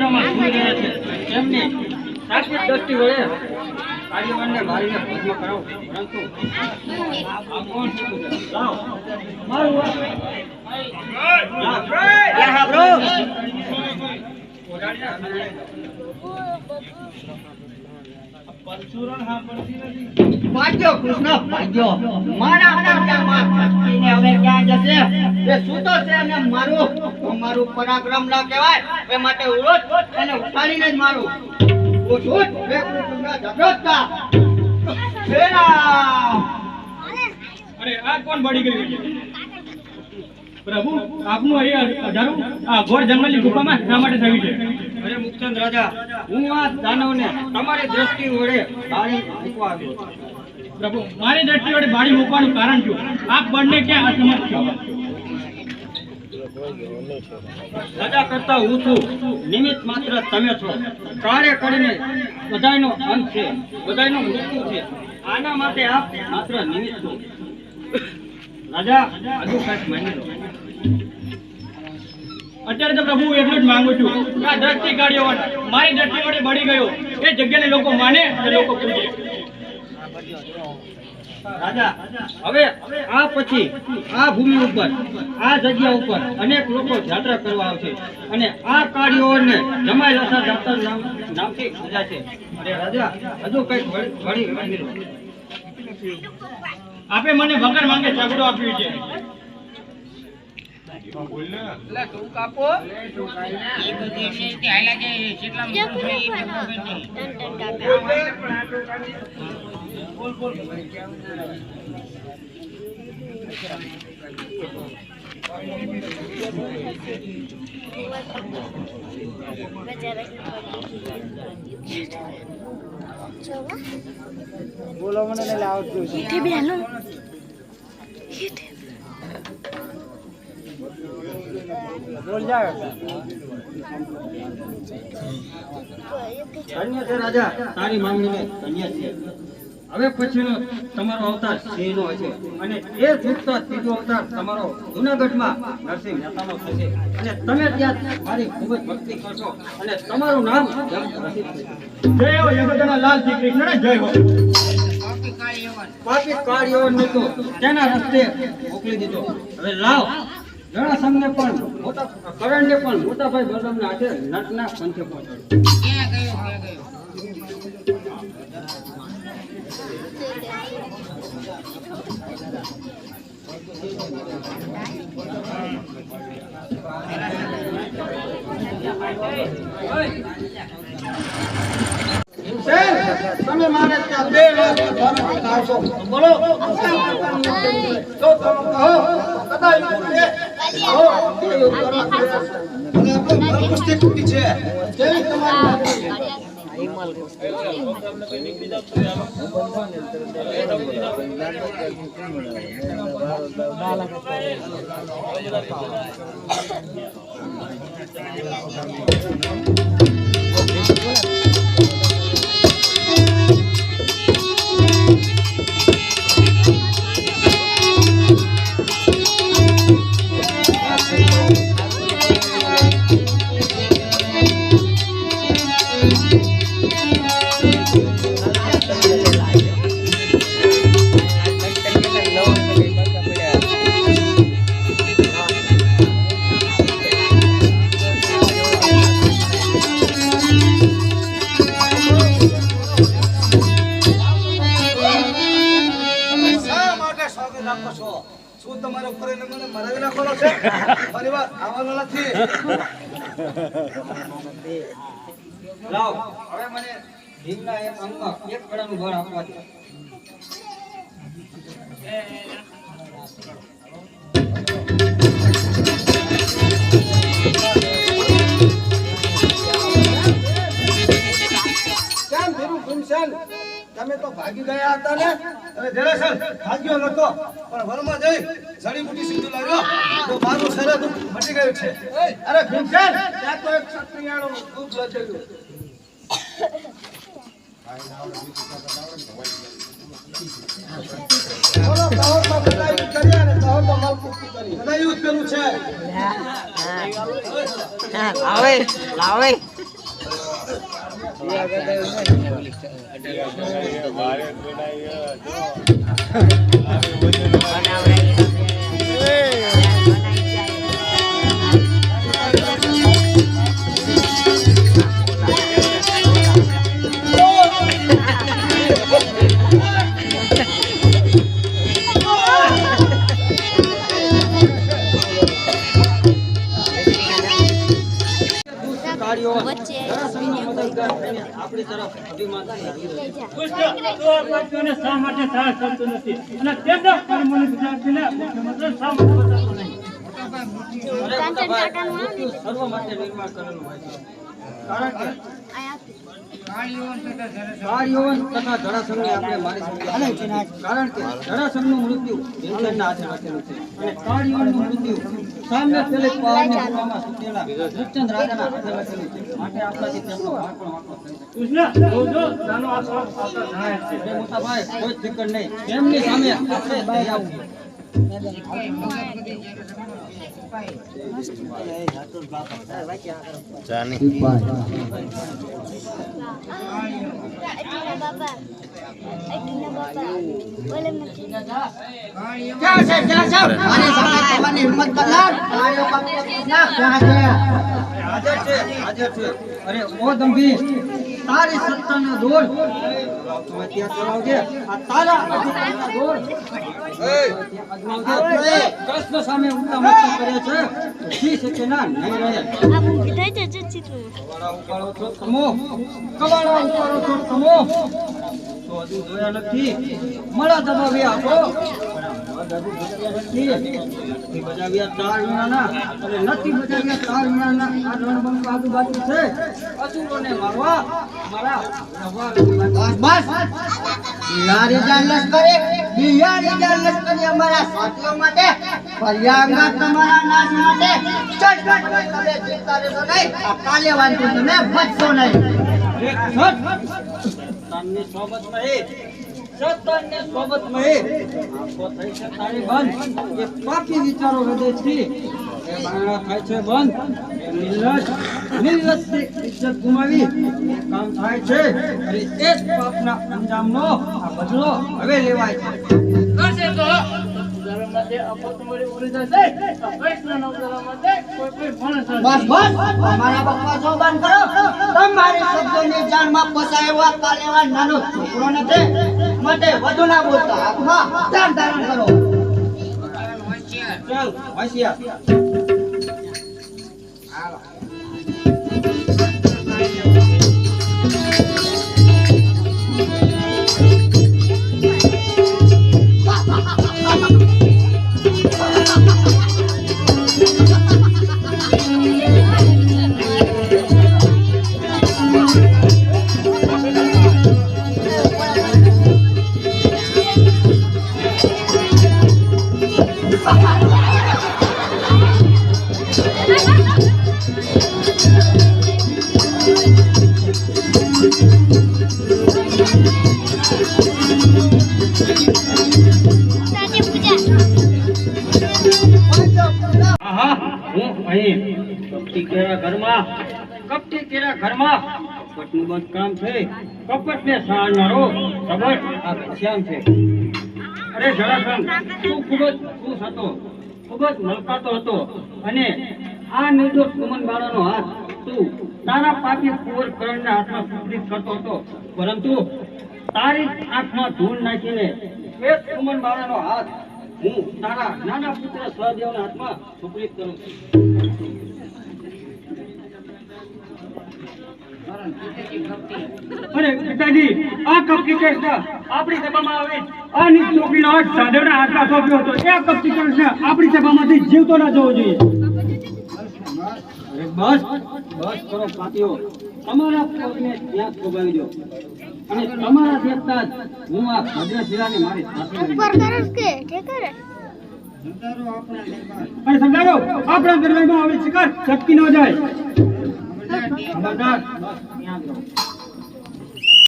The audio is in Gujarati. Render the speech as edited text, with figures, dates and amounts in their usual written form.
નિદ્રામાં સૂઈ રહ્યા છે તેમની શાશ્વત દ્રષ્ટિ વડે કાર્યવાનને મારીને ભસ્મ કરાવો પરંતુ આ કોણ છે? લાવ મારું હા બ્રો ભાગ્યો કૃષ્ણ ભાગ્યો મારા પતિને હવે ક્યાં જશે? એ સૂતો છે અને મારું પરાક્રમ ના કહેવાય એ માટે ઉઠ અને ઉઠાડીને જ મારું ઉઠ બે કૃષ્ણ જગતતા અરે આ કોણ બળી ગયું છે? પ્રભુ આપનું અહીં અઢારું આ ઘોર જંગલની ગુફામાં શા માટે થયું છે? અરે મુક્તચંદ રાજા, હું આ દાનવને તમારી દ્રષ્ટિ વડે બાળી મૂકવા આવ્યો છું. પ્રભુ મારી દ્રષ્ટિ વડે બાળી મૂકવાનું કારણ શું? આપ બંને ક્યાં અસમર્થ છો? રાજા કરતા હું છું, નિમિત્ત માત્ર તમે છો. કાર્ય કરીને બધાયનો અંત છે, બધાયનો મૃત્યુ છે. આના માટે આપ માત્ર નિમિત્ત છો. રાજા હજુ કંઈક માની લો. અત્યારે તો પ્રભુ એટલું જ માંગુ છું કે આ દ્રષ્ટિ કાઢ્યો મારી દ્રષ્ટિ વડે બળી ગયો એ જગ્યાને લોકો માને અને લોકો પૂજે. રાજા હવે આ પછી આ ભૂમિ ઉપર આ જગ્યા ઉપર અનેક લોકો યાત્રા કરવા આવશે અને આ કાર્યોને જમાઈ લસા દાતર નામથી પૂજાશે. અરે રાજા હજુ કંઈક વળી માની લો. આપે મને વગર માંગે ઝઘડો આપ્યું છે. બોલો મને આવતું છે બેનો બોલ જાવ. ધન્ય છે રાજા તારી માંગણીને ધન્ય છે. હવે પછીનો તમારો અવતાર સિંહનો હશે અને એ છૂટતા ત્રીજો અવતાર તમારો જૂનાગઢમાં નરસિંહ મહેતાનો થશે અને તમે ત્યાં મારી ખૂબ જ ભક્તિ કરશો અને તમારું નામ પ્રસિદ્ધ થશે. જય હો યશોદાના લાલ શ્રી કૃષ્ણ જય હો. પાપી કાર્યો નતો તેના રસ્તે મોકલી દીધો. હવે લાવ જણાસમને પણ મોટા કરણને પણ મોટાભાઈ બલરામના હાથે નટના પંથે પહોંચાડો. તમે મારે ત્યાં 2 લાખ આવશો બોલો તો તમે કહો કદાચ છે જેવી તમારી શું તમારો કરીને મને મરાવી નાખવાનો છે? પરિવાર આવવાનો નથી. લાવ હવે મને ભીમના એક અંગમાં એક કડાનું બળ આપવા દે. કેમ ધીરું ભીમસેન તમે તો ભાગી ગયા હતા ને? અરે જરાસર ભાગ્યો નતો પણ વનમાં જઈ જડીબુટી સીધું લાવ્યો તો મારું શરત મટી ગયું છે. અરે ભીમસેન ત્યાં તો એક ક્ષત્રિયાનું દુઃખ લચેલું. બોલો કહો તો બધા યુદ્ધ કર્યા અને કહો તો મલકુસ્તી કરી. બધા યુદ્ધ કર્યું છે. લાવે વચ્ચે આપણી તરફ અભિમાન કૃષ્ણ તો આ પાત્રોને શા માટે સાહસ કરતો નથી અને તેમના કર્મોની વિદ્યાર્થીને મુખ્યમંત્રી શા માટે બતાવતો નહીં? અરે મોટા ભાઈ, મૃત્યુ સર્વ માટે નિર્માણ કરેલું હોય છે. કારણ કે કાળયૌવન તથા જરાસંઘને આપણે મારી શકીએ નહીં. કારણ કે જરાસંઘનું મૃત્યુ ભીમસેનના હાથે લખેલું છે અને કાળયૌવનનું મૃત્યુ સામે પેલી પહાડની ગુફામાં સૂતેલા રૂપચંદ રાજાના હાથે લખેલું છે. માટે આપણાથી તેમનો ભાગ પણ વાંકો થઈ શકે. કૃષ્ણ જોજો નાનો આ શ્વાસ આવતા જણાય છે. અરે મોટા ભાઈ, કોઈ જ ફિકર નહીં. તેમની સામે આપણે દયા આપીએ. હાજર છે. અરે ઓ દંભી, તારી સત્તાના દોર તમે ત્યાં ચલાવજે. આ તારા અધિકારના દોર અજમાવજે. કૃષ્ણ સામે ઉલટા મત કરે છે. જી શકે ના નહીં રહે. કવાડા ઉપાડો છો તમો, કવાડા ઉપાડો છો તમો. તો હજુ જોયા નથી. મળા દબાવી આપો. નથી બજાવ્યા તાર વીણાના અને નથી બજાવ્યા તાર વીણાના. આ રણબંક આજુબાજુ છે. અસુરોને મારવા મારા બસ બિહારી જાન લશ્કરી અમારા સાથીઓ માટે પર્યાંગા તમારા નાશ માટે ચટપટ કરે ચિંતા રહેશો નહીં. આ કાલે વાંચો તમે બચશો નહીં. તારની સોબતમાં એ સત્તાને સોબતમાં એ આંખો થઈ છે તારી બંધ. એ પાપી વિચારો હૃદયથી એ બાંગડા થાય છે બંધ. એ નિર્લજ્જ ઇજ્જત ગુમાવી એ કામ થાય છે. અને એ જ પાપના અંજામનો આ બદલો હવે લેવાય છે. કરશે તો ઉદાહરણમાં આપો તમારી ઉડી જશે. આ કૃષ્ણના ઉદાહરણમાં કોઈ માણસ બસ અમારા બકવાસો બંધ કરો. તમારી શબ્દોની જાણમાં ફસાયેલા કાલેવા નાનો છોકરો નથી. માટે વધુ ના બોલતા. હાથમાં ધ્યાન ધારણ કરો. ચાલ હોશિયાર. કપટી કેરા ઘરમાં કપટનું બંધ કામ છે. કપટને સારનારો સબર આ ઘનશ્યામ છે. અરે જરાસંઘ, તું ખૂબ જ ખુશ હતો, ખૂબ જ મલકાતો હતો અને આ નિર્દોષ સુમન બાળાનો હાથ તું તારા પાપી કુંવર કરણના હાથમાં સુપ્રીત કરતો હતો. પરંતુ તારી આંખમાં ધૂળ નાખીને એ સુમન બાળાનો હાથ હું તારા નાના પુત્ર સહદેવના હાથમાં સુપ્રીત કરું છું. અરે પિતાજી, આ કપટી કેસ આપણી સભામાં આવે આ નીચ છોકરીનો હાથ સાધવના હાથમાં સોંપ્યો હતો. એ કપટી કેસ આપણી સભામાંથી જીવતો ના જવો જોઈએ. અરે બસ કરો પાટીઓ. તમારા પગને ત્યાં થોભાવી દો અને તમારા દેખતા જ હું આ ભદ્રશિલાને મારી સાથે લઈ જઈશ. અને સમજાવો, આપણા દરબારમાં આવે શિકાર છટકી ન જાય. ખબરદાર, બસ ત્યાં જ રહો.